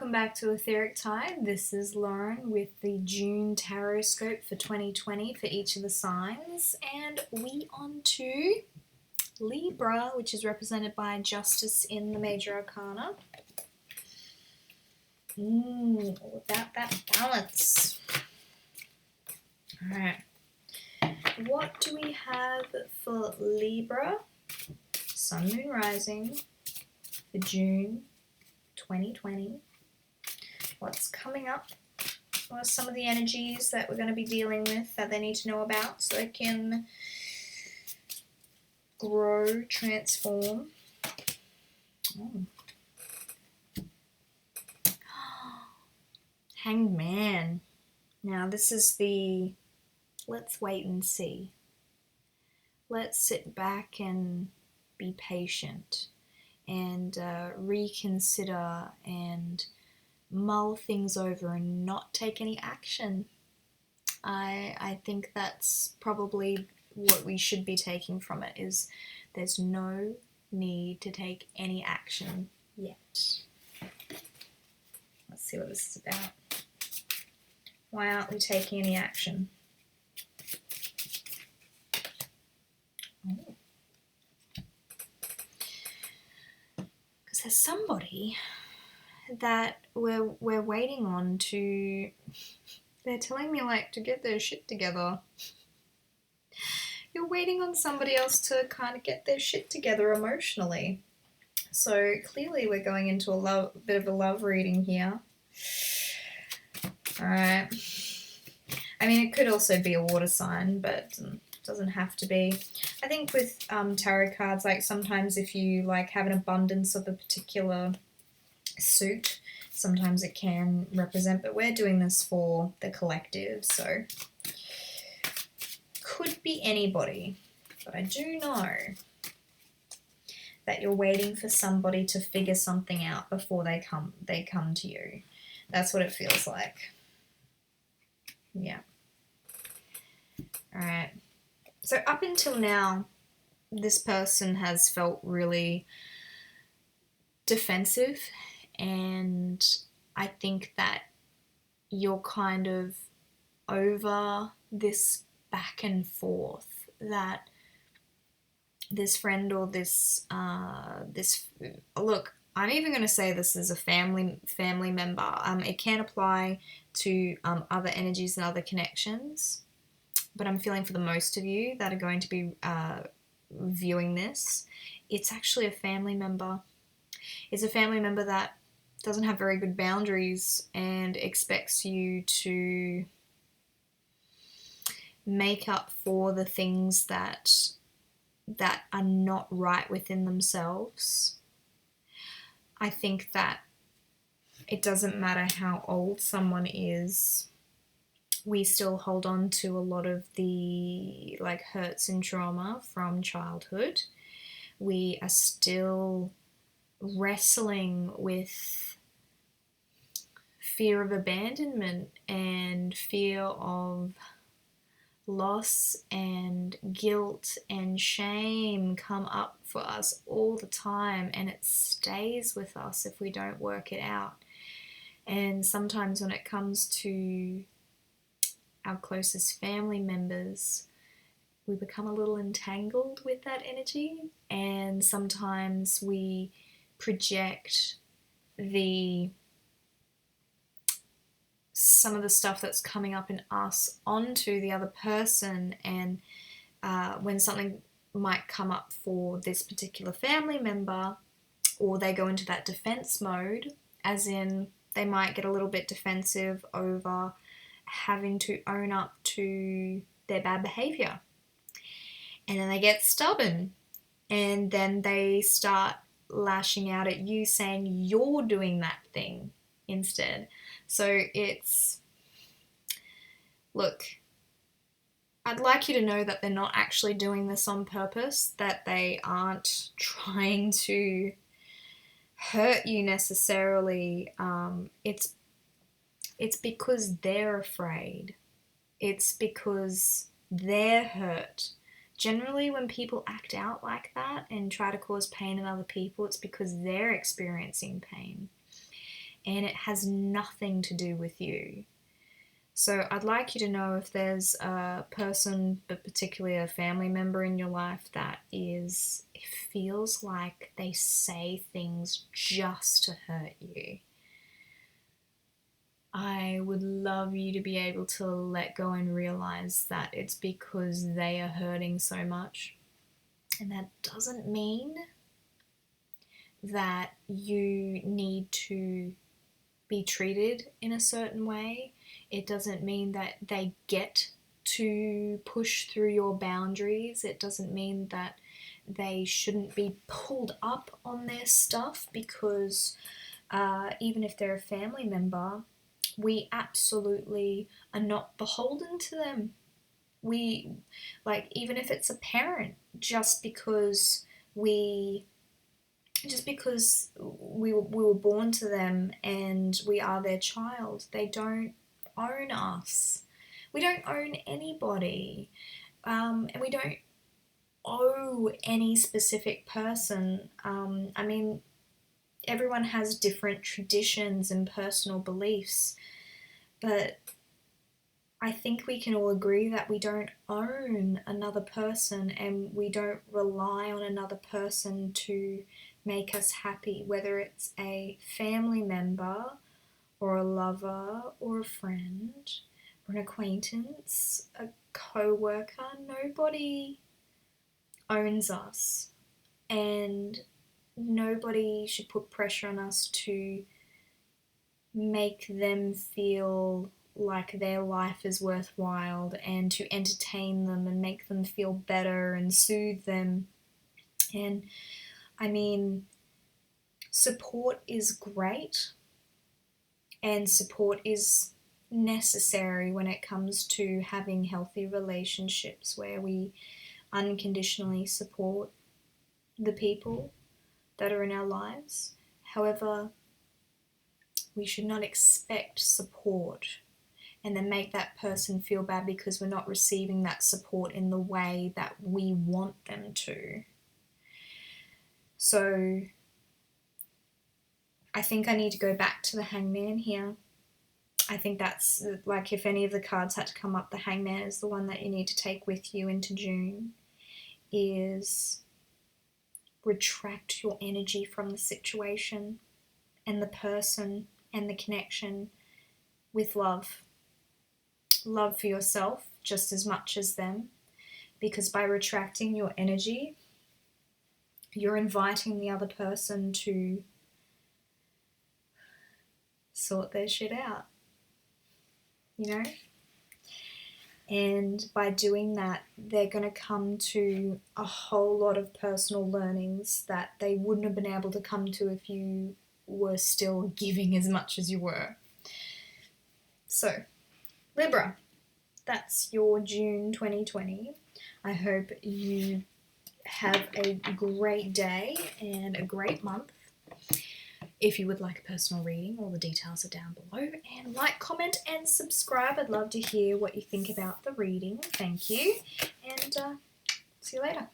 welcome back to Etheric Tide. This is Lauren with the June Tarotscope for 2020 for each of the signs. And we on to Libra, which is represented by Justice in the Major Arcana. About that balance. Alright. What do we have for Libra? Sun, Moon, Rising for June 2020. What's coming up? What are some of the energies that we're going to be dealing with that they need to know about so they can grow, transform? Oh. Hanged Man. Now this is the let's wait and see. Let's sit back and be patient and reconsider and mull things over and not take any action. I think that's probably what we should be taking from it, is there's no need to take any action yet. Let's see what this is about. Why aren't we taking any action? Oh. There's somebody that we're waiting on to, they're telling me like to get their shit together. You're waiting on somebody else to kind of get their shit together emotionally. So clearly we're going into a bit of a love reading here. Alright. I mean, it could also be a water sign, but doesn't have to be. I think with tarot cards, like sometimes if you like have an abundance of a particular suit, sometimes it can represent, but we're doing this for the collective, so could be anybody. But I do know that you're waiting for somebody to figure something out before they come to you. That's what it feels like. Yeah. Alright. So up until now, this person has felt really defensive, and I think that you're kind of over this back and forth that this friend or this look, I'm even going to say this is a family member. It can apply to other energies and other connections. But I'm feeling for the most of you that are going to be viewing this, it's actually a family member. It's a family member that doesn't have very good boundaries and expects you to make up for the things that are not right within themselves. I think that it doesn't matter how old someone is, we still hold on to a lot of the like hurts and trauma from childhood. We are still wrestling with fear of abandonment and fear of loss, and guilt and shame come up for us all the time, and it stays with us if we don't work it out. And sometimes when it comes to our closest family members, we become a little entangled with that energy, and sometimes we project some of the stuff that's coming up in us onto the other person. And when something might come up for this particular family member, or they go into that defense mode, as in they might get a little bit defensive over having to own up to their bad behavior, and then they get stubborn, and then they start lashing out at you, saying you're doing that thing instead. So it's, look, I'd like you to know that they're not actually doing this on purpose, that they aren't trying to hurt you necessarily. It's because they're afraid. It's because they're hurt. Generally, when people act out like that and try to cause pain in other people, it's because they're experiencing pain. and it has nothing to do with you. So I'd like you to know if there's a person, but particularly a family member in your life that it feels like they say things just to hurt you. I would love you to be able to let go and realize that it's because they are hurting so much. And that doesn't mean that you need to be treated in a certain way. It doesn't mean that they get to push through your boundaries. It doesn't mean that they shouldn't be pulled up on their stuff, because even if they're a family member, we absolutely are not beholden to them. We, like, even if it's a parent, just because we were born to them and we are their child, they don't own us. We don't own anybody, and we don't owe any specific person. I mean, everyone has different traditions and personal beliefs, but I think we can all agree that we don't own another person, and we don't rely on another person to make us happy, whether it's a family member or a lover or a friend or an acquaintance, a co-worker. Nobody owns us, and nobody should put pressure on us to make them feel like their life is worthwhile, and to entertain them and make them feel better and soothe them. And I mean, support is great, and support is necessary when it comes to having healthy relationships where we unconditionally support the people that are in our lives. However, we should not expect support and then make that person feel bad because we're not receiving that support in the way that we want them to. So I think I need to go back to the Hangman here. I think that's, like, if any of the cards had to come up, the Hangman is the one that you need to take with you into June, is retract your energy from the situation and the person and the connection with love. Love for yourself just as much as them, because by retracting your energy, you're inviting the other person to sort their shit out, you know? And by doing that, they're going to come to a whole lot of personal learnings that they wouldn't have been able to come to if you were still giving as much as you were. So, Libra, that's your June 2020. I hope you have a great day and a great month. If you would like a personal reading, all the details are down below. And like, comment, and subscribe. I'd love to hear what you think about the reading. Thank you. And see you later.